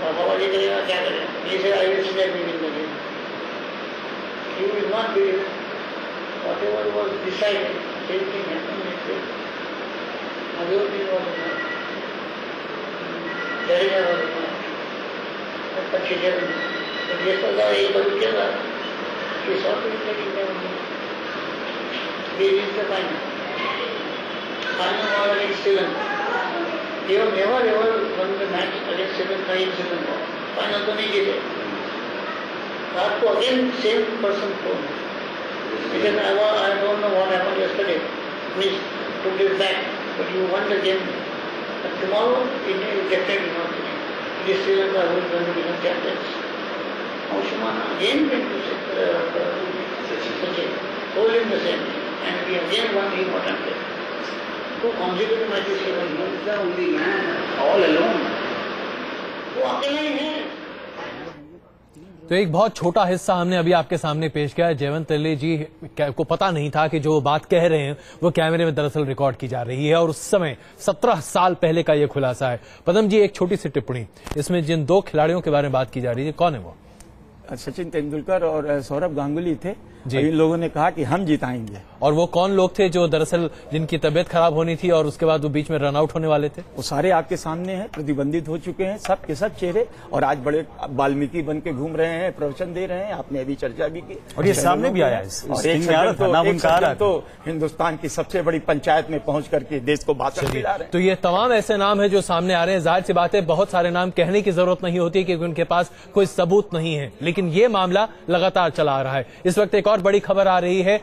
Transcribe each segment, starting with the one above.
पापाबाजी करेगा क्या करेगा, ये से I will see that we will the game, you will not believe whatever was decided, same thing happened next day, अभी was Jadeja was अच्छी जगह, तो ये पता है ये बड़ी जगह कि सब कुछ they reached the final. Final was against Sri Lanka. They have never ever won the match against Sri Lanka in Sri Lanka. Final तो नहीं जीते. रात को again same person phone. Because I don't know what happened yesterday. Please put it back. But you won the game. But tomorrow India is definitely not winning. It is Sri Lanka who is going to become champions. Aushumana again went to Sachin. Told him the same thing. And we again won the important game. Two consecutive matches he won. He is the only man, all alone. वो अकेला ही है। तो एक बहुत छोटा हिस्सा हमने अभी आपके सामने पेश किया है। जयवंत त्रिवेदी जी को पता नहीं था कि जो बात कह रहे हैं वो कैमरे में दरअसल रिकॉर्ड की जा रही है और उस समय 17 साल पहले का ये खुलासा है। पदम जी, एक छोटी सी टिप्पणी, इसमें जिन दो खिलाड़ियों के बारे में बात की जा रही है, कौन है वो? सचिन तेंदुलकर और सौरभ गांगुली थे। इन लोगों ने कहा कि हम जिताएंगे। और वो कौन लोग थे जो दरअसल जिनकी तबीयत खराब होनी थी और उसके बाद वो बीच में रन आउट होने वाले थे? वो सारे आपके सामने हैं, प्रतिबंधित हो चुके हैं सब के सब चेहरे, और आज बड़े वाल्मीकि बन के घूम रहे हैं, प्रवचन दे रहे हैं। आपने अभी चर्चा भी की और ये सामने भी आया और एक तो हिंदुस्तान की सबसे बड़ी पंचायत में पहुंच करके देश को बात कर रहे हैं। तो ये तमाम ऐसे नाम है जो सामने आ रहे हैं। जाहिर सी बात है, बहुत सारे नाम कहने की जरूरत नहीं होती क्योंकि उनके पास कोई सबूत नहीं है, लेकिन ये मामला लगातार चला आ रहा है। इस वक्त एक और बड़ी खबर आ रही है।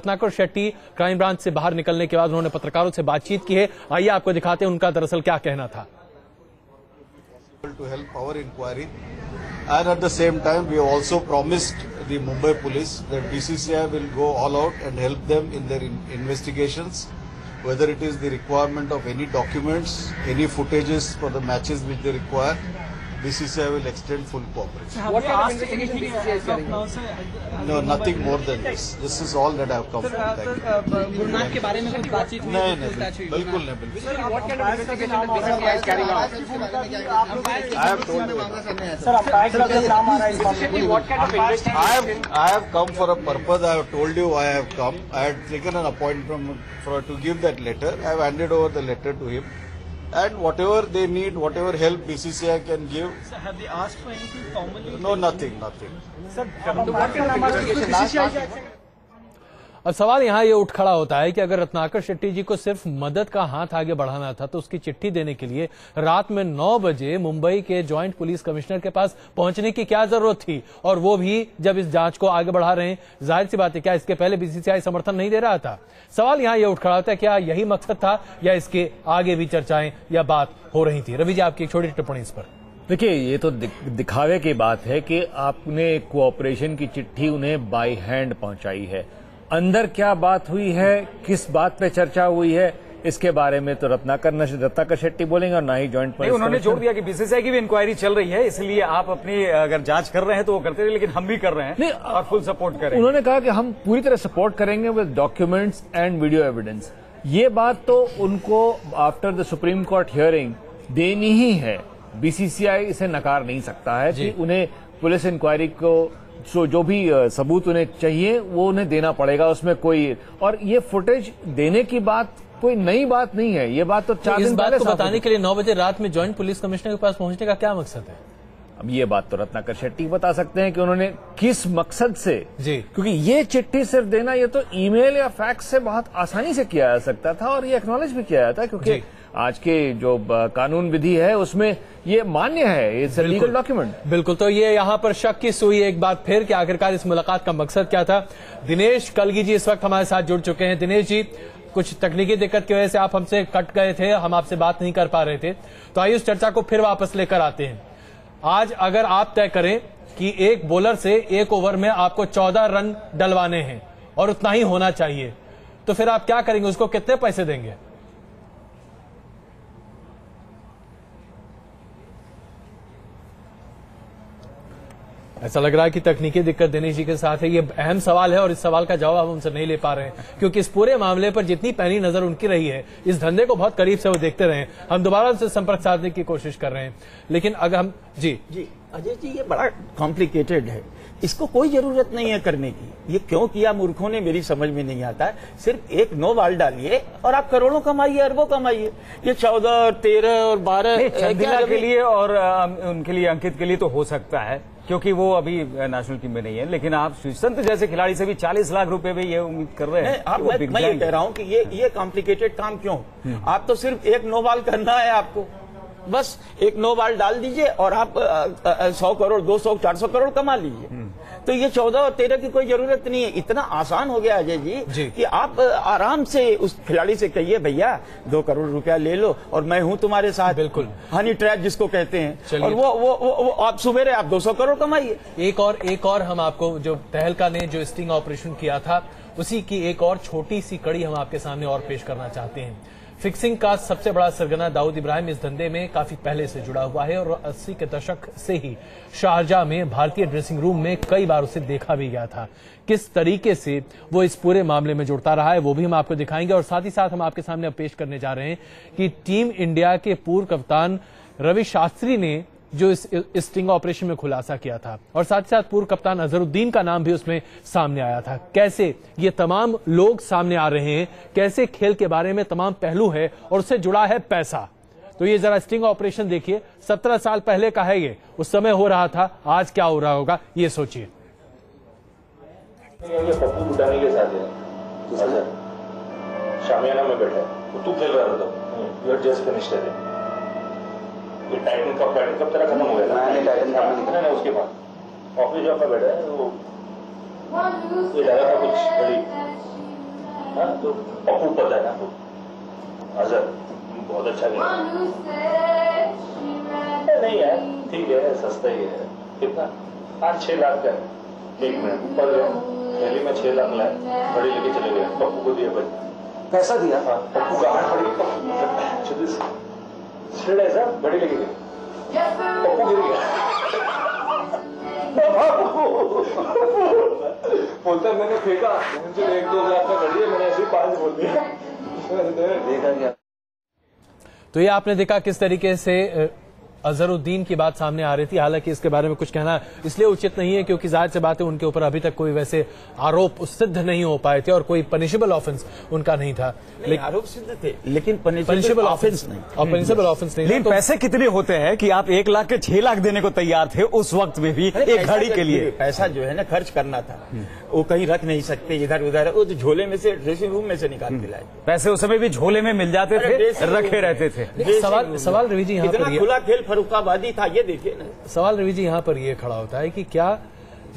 रत्नाकर शेट्टी क्राइम ब्रांच से बाहर निकलने के बाद उन्होंने पत्रकारों से बातचीत की है। आइए आपको दिखाते हैं उनका दरअसल क्या कहना था। To help our inquiry, and at the same time we also promised the Mumbai police that BCCI will go all out and help them in their investigations, whether it is the requirement of any documents, any footages for the matches which they require. BCCI will extend full cooperation. What kind of investigation BCCI is carrying out? No, nothing more than this. This is all that I have come from. Gurunath के बारे में कुछ बातचीत हुई? नहीं, बिल्कुल नहीं, बिल्कुल। What kind of investigation BCCI is carrying out? I have told you. Sir, what kind of investigation? I have come for a purpose. I have told you why I have come. I had taken an appointment to give that letter. I have handed over the letter to him. And whatever they need, whatever help BCCI can give. Sir, have they asked for anything formally? No, nothing. Sir, what kind of investigation BCCI? अब सवाल यहाँ ये उठ खड़ा होता है कि अगर रत्नाकर शेट्टी जी को सिर्फ मदद का हाथ आगे बढ़ाना था तो उसकी चिट्ठी देने के लिए रात में 9 बजे मुंबई के जॉइंट पुलिस कमिश्नर के पास पहुंचने की क्या जरूरत थी, और वो भी जब इस जांच को आगे बढ़ा रहे हैं। जाहिर सी बात है, क्या इसके पहले बीसीसीआई समर्थन नहीं दे रहा था? सवाल यहाँ ये उठ खड़ा होता है, क्या यही मकसद था या इसके आगे भी चर्चाएं या बात हो रही थी? रवि जी, आपकी एक छोटी टिप्पणी इस पर। देखिए, ये तो दिखावे की बात है कि आपने कोऑपरेशन की चिट्ठी उन्हें बाय हैंड पहुंचाई है। अंदर क्या बात हुई है, किस बात पे चर्चा हुई है, इसके बारे में तो रत्नाकर शेट्टी बोलेंगे और ना ही जॉइंट पुलिस। उन्होंने जोड़ दिया कि बीसीसीआई की भी इंक्वायरी चल रही है, इसलिए आप अपनी अगर जांच कर रहे हैं तो वो करते रहे, लेकिन हम भी कर रहे हैं नहीं, और फुल सपोर्ट करेंगे। उन्होंने कहा कि हम पूरी तरह सपोर्ट करेंगे with documents and video evidence. ये बात तो उनको after the supreme court hearing देनी ही है। बीसीसीआई इसे नकार नहीं सकता है कि उन्हें पुलिस इंक्वायरी को जो भी सबूत उन्हें चाहिए वो उन्हें देना पड़ेगा। उसमें कोई, और ये फुटेज देने की बात कोई नई बात नहीं है। ये बात तो 4 दिन पहले बताने के लिए 9 बजे रात में जॉइंट पुलिस कमिश्नर के पास पहुंचने का क्या मकसद है? अब ये बात तो रत्नाकर शेट्टी बता सकते हैं कि उन्होंने किस मकसद से जी, क्योंकि ये चिट्ठी सिर्फ देना ये तो ईमेल या फैक्स से बहुत आसानी से किया जा सकता था और ये एक्नॉलेज भी किया जाता है, क्योंकि आज के जो कानून विधि है उसमें ये मान्य है, इट्स अ लीगल डॉक्यूमेंट। बिल्कुल। तो ये यहाँ पर शक की सुई एक बार फिर कि आखिरकार इस मुलाकात का मकसद क्या था। दिनेश कलगी जी इस वक्त हमारे साथ जुड़ चुके हैं। दिनेश जी, कुछ तकनीकी दिक्कत की वजह से आप हमसे कट गए थे, हम आपसे बात नहीं कर पा रहे थे, तो आइए उस चर्चा को फिर वापस लेकर आते हैं। आज अगर आप तय करें कि एक बॉलर से एक ओवर में आपको 14 रन डलवाने हैं और उतना ही होना चाहिए, तो फिर आप क्या करेंगे? उसको कितने पैसे देंगे? ऐसा लग रहा है कि तकनीकी दिक्कत दिनेश जी के साथ है। ये अहम सवाल है और इस सवाल का जवाब हम उनसे नहीं ले पा रहे हैं, क्योंकि इस पूरे मामले पर जितनी पैनी नजर उनकी रही है, इस धंधे को बहुत करीब से वो देखते रहे। हम दोबारा उनसे संपर्क साधने की कोशिश कर रहे हैं, लेकिन अगर हम जी अजय जी, ये बड़ा कॉम्प्लिकेटेड है, इसको कोई जरूरत नहीं है करने की। ये क्यों किया मूर्खों ने, मेरी समझ में नहीं आता है। सिर्फ एक 9 बाल डालिए और आप करोड़ों कमाइए, अरबों कमाइए। ये 14 और 13 और 12 चंदिला के लिए और उनके लिए, अंकित के लिए तो हो सकता है, क्योंकि वो अभी नेशनल टीम में नहीं है, लेकिन आप श्रीसंत जैसे खिलाड़ी से भी 40 लाख रुपए में ये उम्मीद कर रहे हैं। मैं ये कह रहा हूं कि ये कॉम्प्लिकेटेड काम क्यों? आप तो सिर्फ एक 9 बाल करना है आपको, बस एक 9 बाल डाल दीजिए और आप 100 करोड़ 200 400 करोड़ कमा लीजिए। तो ये 14 और 13 की कोई जरूरत नहीं है। इतना आसान हो गया अजय जी कि आप आराम से उस खिलाड़ी से कहिए, भैया 2 करोड़ रुपया ले लो और मैं हूं तुम्हारे साथ। बिल्कुल, हनी ट्रैप जिसको कहते हैं, और वो आप सुबेरे आप 200 करोड़ कमाइए। एक और हम आपको, जो तहलका ने जो स्टिंग ऑपरेशन किया था, उसी की एक और छोटी सी कड़ी हम आपके सामने और पेश करना चाहते हैं। फिक्सिंग का सबसे बड़ा सरगना दाऊद इब्राहिम इस धंधे में काफी पहले से जुड़ा हुआ है और 80 के दशक से ही शारजाह में भारतीय ड्रेसिंग रूम में कई बार उसे देखा भी गया था। किस तरीके से वो इस पूरे मामले में जुड़ता रहा है वो भी हम आपको दिखाएंगे, और साथ ही साथ हम आपके सामने पेश करने जा रहे हैं कि टीम इंडिया के पूर्व कप्तान रवि शास्त्री ने जो इस स्टिंग ऑपरेशन में खुलासा किया था, और साथ ही साथ पूर्व कप्तान अजहरुद्दीन का नाम भी उसमें सामने आया था। कैसे ये तमाम लोग सामने आ रहे हैं, कैसे खेल के बारे में तमाम पहलू है और उससे जुड़ा है पैसा। तो ये जरा स्टिंग ऑपरेशन देखिए, 17 साल पहले का है ये, उस समय हो रहा था, आज क्या हो रहा होगा ये सोचिए। पप्पू बुटानी के साथ है, शामियाना में बैठा है, तू खेल रहा था, यू आर जस्ट फिनिश्ड है। टाइटन कप तेरा खत्म हो गया था। मैंने टाइटन कप दिखा ना उसके बाद ऑफिस जॉब में बैठा है वो, ये लगा था कुछ बड़ी, हाँ तो पप्पू पता है ना, तो अजहर बहुत अच्छा गया नहीं है, ठीक है, सस्ता ही है। कितना 5-6 लाख का है, 1 मिनट पर गया, दिल्ली में 6 लाख लाए, बड़ी लेके चले गए, पप्पू को दिया पैसा दिया। हाँ, पप्पू का हाथ पड़ गया, ऐसा बड़ी लगी गई, पप्पू गिर गया। बोलता मैंने फेंका, मुझे 1-2 लाख का बढ़िया, मैंने ऐसे 5 बोल दिया। देखा गया। तो ये आपने देखा किस तरीके से अजहरुद्दीन की बात सामने आ रही थी। हालांकि इसके बारे में कुछ कहना इसलिए उचित नहीं है क्योंकि जाहिर सी बात है उनके ऊपर अभी तक कोई वैसे आरोप सिद्ध नहीं हो पाए थे और कोई पनिशेबल ऑफेंस उनका नहीं था। लेकिन आरोप सिद्ध थे, लेकिन पनिशेबल ऑफेंस नहीं, और पनिशेबल ऑफेंस नहीं। लेकिन पैसे कितने होते हैं कि आप 1 लाख के 6 लाख देने को तैयार थे उस वक्त में भी, एक घड़ी के लिए? पैसा जो है ना खर्च करना था, वो कहीं रख नहीं सकते इधर उधर, वो तो झोले में से, ड्रेसिंग रूम में से निकाल के लाए। पैसे उस समय भी झोले में मिल जाते थे, रखे रहते थे। सवाल रवि जी यहाँ पर खुला खेल फर्रुखाबादी था, ये देखिए ना। सवाल रवि जी यहाँ पर ये खड़ा होता है कि क्या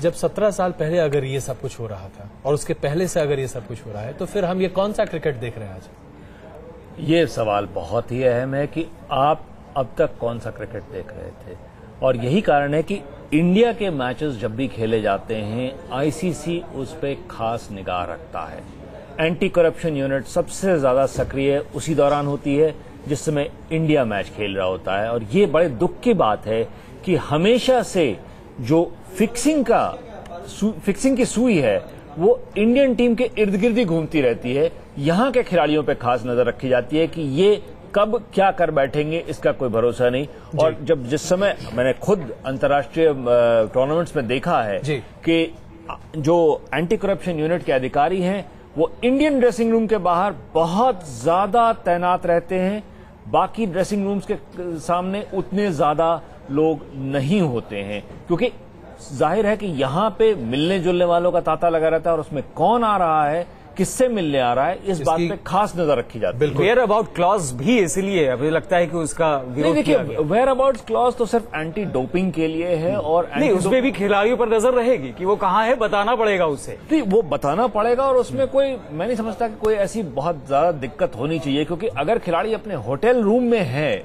जब 17 साल पहले अगर ये सब कुछ हो रहा था और उसके पहले से अगर ये सब कुछ हो रहा है तो फिर हम ये कौन सा क्रिकेट देख रहे हैं आज? ये सवाल बहुत ही अहम है कि आप अब तक कौन सा क्रिकेट देख रहे थे, और यही कारण है कि इंडिया के मैचेस जब भी खेले जाते हैं आईसीसी उस पर खास निगाह रखता है। एंटी करप्शन यूनिट सबसे ज्यादा सक्रिय उसी दौरान होती है जिस समय इंडिया मैच खेल रहा होता है, और ये बड़े दुख की बात है कि हमेशा से जो फिक्सिंग की सुई है वो इंडियन टीम के इर्द गिर्द ही घूमती रहती है। यहां के खिलाड़ियों पे खास नजर रखी जाती है कि ये कब क्या कर बैठेंगे इसका कोई भरोसा नहीं। और जब जिस समय मैंने खुद अंतर्राष्ट्रीय टूर्नामेंट्स में देखा है कि जो एंटी करप्शन यूनिट के अधिकारी हैं वो इंडियन ड्रेसिंग रूम के बाहर बहुत ज्यादा तैनात रहते हैं, बाकी ड्रेसिंग रूम्स के सामने उतने ज्यादा लोग नहीं होते हैं, क्योंकि जाहिर है कि यहां पे मिलने जुलने वालों का तांता लगा रहता है और उसमें कौन आ रहा है, किससे मिलने आ रहा है, इस बात पे खास नजर रखी जाती है। वेयर अबाउट क्लॉज भी इसलिए अभी लगता है कि उसका विरोध किया गया। वेयर अबाउट क्लॉज तो सिर्फ एंटी डोपिंग के लिए है, और नहीं उसमें भी खिलाड़ियों पर नजर रहेगी कि वो कहाँ है, बताना पड़ेगा उसे। नहीं वो बताना पड़ेगा, और उसमें कोई, मैं नहीं समझता कि कोई ऐसी बहुत ज्यादा दिक्कत होनी चाहिए, क्योंकि अगर खिलाड़ी अपने होटल रूम में है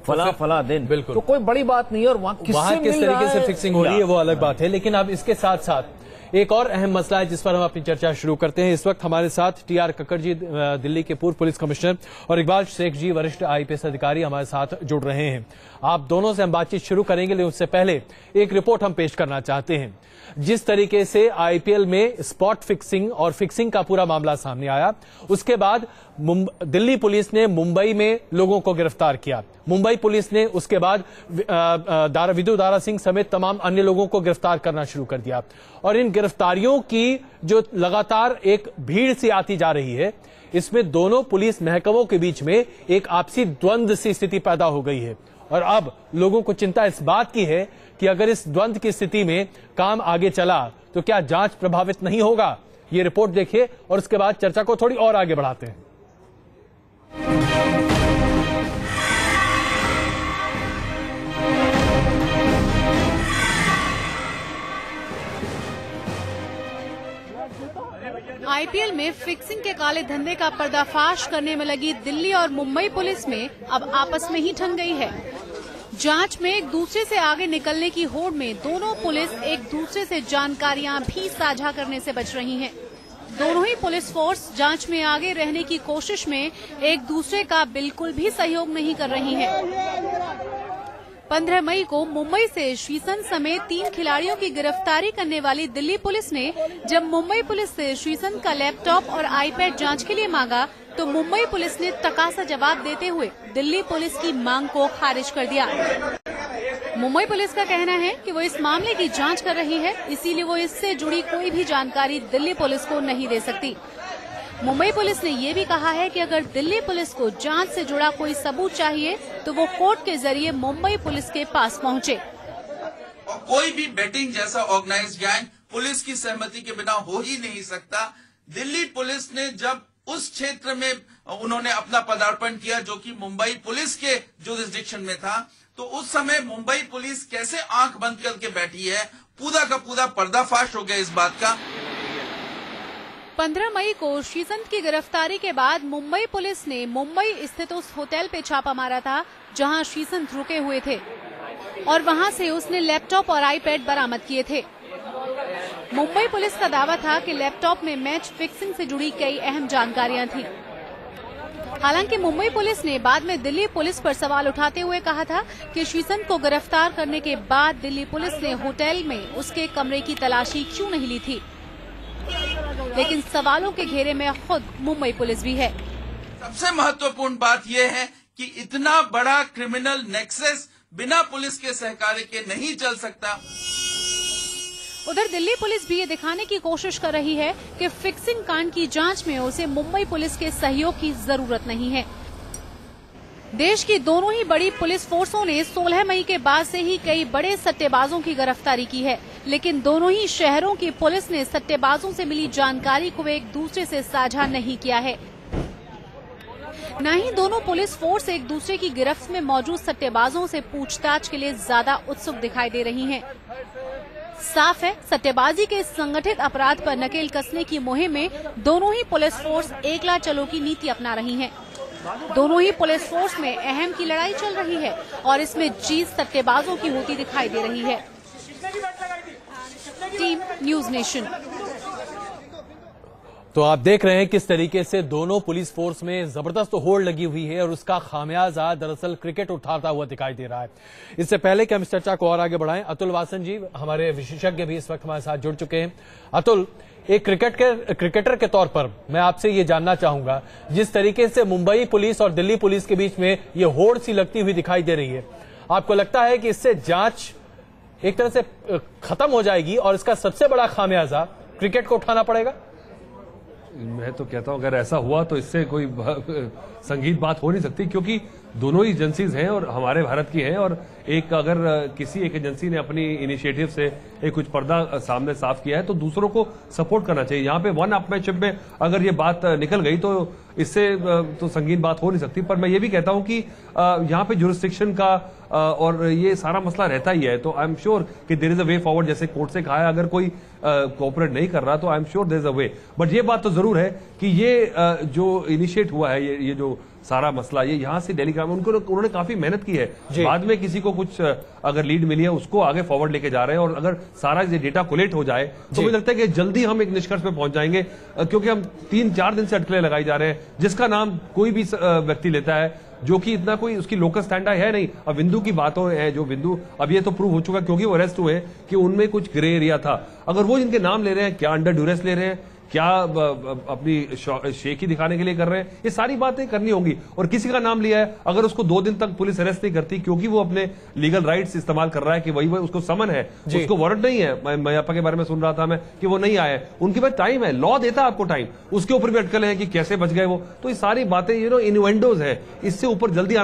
फला दिन, बिल्कुल। तो कोई बड़ी बात नहीं है। और वहां किस तरीके से फिक्सिंग हो रही है वो अलग बात है। लेकिन अब इसके साथ साथ एक और अहम मसला है जिस पर हम अपनी चर्चा शुरू करते हैं। इस वक्त हमारे साथ टीआर कक्कड़ जी, दिल्ली के पूर्व पुलिस कमिश्नर, और इकबाल शेख जी, वरिष्ठ आईपीएस अधिकारी हमारे साथ जुड़ रहे हैं। आप दोनों से हम बातचीत शुरू करेंगे, लेकिन उससे पहले एक रिपोर्ट हम पेश करना चाहते हैं। जिस तरीके से आईपीएल में स्पॉट फिक्सिंग और फिक्सिंग का पूरा मामला सामने आया, उसके बाद दिल्ली पुलिस ने मुंबई में लोगों को गिरफ्तार किया। मुंबई पुलिस ने उसके बाद विदु दारा सिंह समेत तमाम अन्य लोगों को गिरफ्तार करना शुरू कर दिया। और इन गिरफ्तारियों की जो लगातार एक भीड़ सी आती जा रही है, इसमें दोनों पुलिस महकमों के बीच में एक आपसी द्वंद्व सी स्थिति पैदा हो गई है। और अब लोगों को चिंता इस बात की है कि अगर इस द्वंद्व की स्थिति में काम आगे चला तो क्या जांच प्रभावित नहीं होगा। ये रिपोर्ट देखिए और उसके बाद चर्चा को थोड़ी और आगे बढ़ाते हैं। आईपीएल में फिक्सिंग के काले धंधे का पर्दाफाश करने में लगी दिल्ली और मुंबई पुलिस में अब आपस में ही ठन गई है। जांच में एक दूसरे से आगे निकलने की होड़ में दोनों पुलिस एक दूसरे से जानकारियां भी साझा करने से बच रही हैं। दोनों ही पुलिस फोर्स जांच में आगे रहने की कोशिश में एक दूसरे का बिल्कुल भी सहयोग नहीं कर रही है। 15 मई को मुंबई से श्रीसंत समेत 3 खिलाड़ियों की गिरफ्तारी करने वाली दिल्ली पुलिस ने जब मुंबई पुलिस से श्रीसंत का लैपटॉप और आईपैड जांच के लिए मांगा तो मुंबई पुलिस ने तकासा जवाब देते हुए दिल्ली पुलिस की मांग को खारिज कर दिया। मुंबई पुलिस का कहना है कि वो इस मामले की जांच कर रही है, इसीलिए वो इससे जुड़ी कोई भी जानकारी दिल्ली पुलिस को नहीं दे सकती। मुंबई पुलिस ने ये भी कहा है कि अगर दिल्ली पुलिस को जांच से जुड़ा कोई सबूत चाहिए तो वो कोर्ट के जरिए मुंबई पुलिस के पास पहुंचे। और कोई भी बेटिंग जैसा ऑर्गेनाइज्ड गैंग पुलिस की सहमति के बिना हो ही नहीं सकता। दिल्ली पुलिस ने जब उस क्षेत्र में उन्होंने अपना पदार्पण किया जो कि मुंबई पुलिस के जुरिसडिक्शन में था, तो उस समय मुंबई पुलिस कैसे आंख बंद करके बैठी है, पूरा का पूरा पर्दाफाश हो गया इस बात का। 15 मई को श्रीसंत की गिरफ्तारी के बाद मुंबई पुलिस ने मुंबई स्थित उस होटल पे छापा मारा था जहां श्रीसंत रुके हुए थे और वहां से उसने लैपटॉप और आईपैड बरामद किए थे। मुंबई पुलिस का दावा था कि लैपटॉप में मैच फिक्सिंग से जुड़ी कई अहम जानकारियां थी। हालांकि मुंबई पुलिस ने बाद में दिल्ली पुलिस पर सवाल उठाते हुए कहा था कि श्रीसंत को गिरफ्तार करने के बाद दिल्ली पुलिस ने होटल में उसके कमरे की तलाशी क्यों नहीं ली थी। लेकिन सवालों के घेरे में खुद मुंबई पुलिस भी है। सबसे महत्वपूर्ण बात यह है कि इतना बड़ा क्रिमिनल नेक्सस बिना पुलिस के सहकार्य के नहीं चल सकता। उधर दिल्ली पुलिस भी ये दिखाने की कोशिश कर रही है कि फिक्सिंग कांड की जांच में उसे मुंबई पुलिस के सहयोग की जरूरत नहीं है। देश की दोनों ही बड़ी पुलिस फोर्सों ने 16 मई के बाद से ही कई बड़े सट्टेबाजों की गिरफ्तारी की है, लेकिन दोनों ही शहरों की पुलिस ने सट्टेबाजों से मिली जानकारी को एक दूसरे से साझा नहीं किया है। न ही दोनों पुलिस फोर्स एक दूसरे की गिरफ्त में मौजूद सट्टेबाजों से पूछताछ के लिए ज्यादा उत्सुक दिखाई दे रही हैं। साफ है, सट्टेबाजी के संगठित अपराध पर नकेल कसने की मुहिम में दोनों ही पुलिस फोर्स एकला चलो की नीति अपना रही हैं। दोनों ही पुलिस फोर्स में अहम की लड़ाई चल रही है और इसमें जीत सट्टेबाजों की होती दिखाई दे रही है। Team news nation. तो आप देख रहे हैं किस तरीके से दोनों पुलिस फोर्स में जबरदस्त होड़ लगी हुई है और उसका खामियाजा दरअसल क्रिकेट उठाता हुआ दिखाई दे रहा है। इससे पहले कि हम इस चर्चा को और आगे बढ़ाएं, अतुल वासन जी हमारे विशेषज्ञ भी इस वक्त हमारे साथ जुड़ चुके हैं। अतुल, एक क्रिकेटर के तौर पर मैं आपसे ये जानना चाहूंगा, जिस तरीके से मुंबई पुलिस और दिल्ली पुलिस के बीच में ये होड़ सी लगती हुई दिखाई दे रही है, आपको लगता है कि इससे जांच एक तरह से खत्म हो जाएगी और इसका सबसे बड़ा खामियाजा क्रिकेट को उठाना पड़ेगा? मैं तो कहता हूं अगर ऐसा हुआ तो इससे कोई संगीत बात हो नहीं सकती, क्योंकि दोनों ही एजेंसीज हैं और हमारे भारत की हैं, और एक अगर किसी एक एजेंसी ने अपनी इनिशिएटिव से एक कुछ पर्दा सामने साफ किया है तो दूसरों को सपोर्ट करना चाहिए। यहाँ पे वन अपमैनशिप में अगर ये बात निकल गई तो इससे तो संगीन बात हो नहीं सकती। पर मैं ये भी कहता हूं कि यहाँ पे जुरिस्डिक्शन का और ये सारा मसला रहता ही है, तो आई एम श्योर कि there is a way forward. जैसे कोर्ट से कहा है, अगर कोई कोऑपरेट नहीं कर रहा तो I am sure there is a way. But ये बात तो जरूर है कि ये जो इनिशिएट हुआ है, ये जो सारा मसला ये यहाँ से दिल्ली ग्राम उन्होंने काफी मेहनत की है। बाद में किसी को कुछ अगर लीड मिली है उसको आगे फॉरवर्ड लेके जा रहे हैं, और अगर सारा ये डेटा कोलेक्ट हो जाए तो मुझे लगता है कि जल्दी हम एक निष्कर्ष पे पहुंच जाएंगे, क्योंकि हम 3-4 दिन से अटकलें लगाई जा रहे हैं, जिसका नाम कोई भी व्यक्ति लेता है जो कि इतना कोई उसकी लोकस स्टैंड है नहीं। अब विंदु की बातों है, जो विंदु अब ये तो प्रूव हो चुका क्योंकि वो अरेस्ट हुए कि उनमें कुछ ग्रे एरिया था। अगर वो जिनके नाम ले रहे हैं, क्या अंडर ड्यूरेस ले रहे हैं, क्या अपनी शेखी दिखाने के लिए कर रहे हैं, ये सारी बातें करनी होंगी। और किसी का नाम लिया है, अगर उसको 2 दिन तक पुलिस अरेस्ट नहीं करती क्योंकि वो अपने लीगल राइट्स इस्तेमाल कर रहा है कि वही उसको समन है, उसको वारंट नहीं है। मयप्पा के बारे में सुन रहा था मैं कि वो नहीं आए, उनके पास टाइम है, लॉ देता है आपको टाइम, उसके ऊपर भी अटकल है कि कैसे बच गए वो। तो ये सारी बातें इन्यूएंडोज है, इससे ऊपर जल्दी आना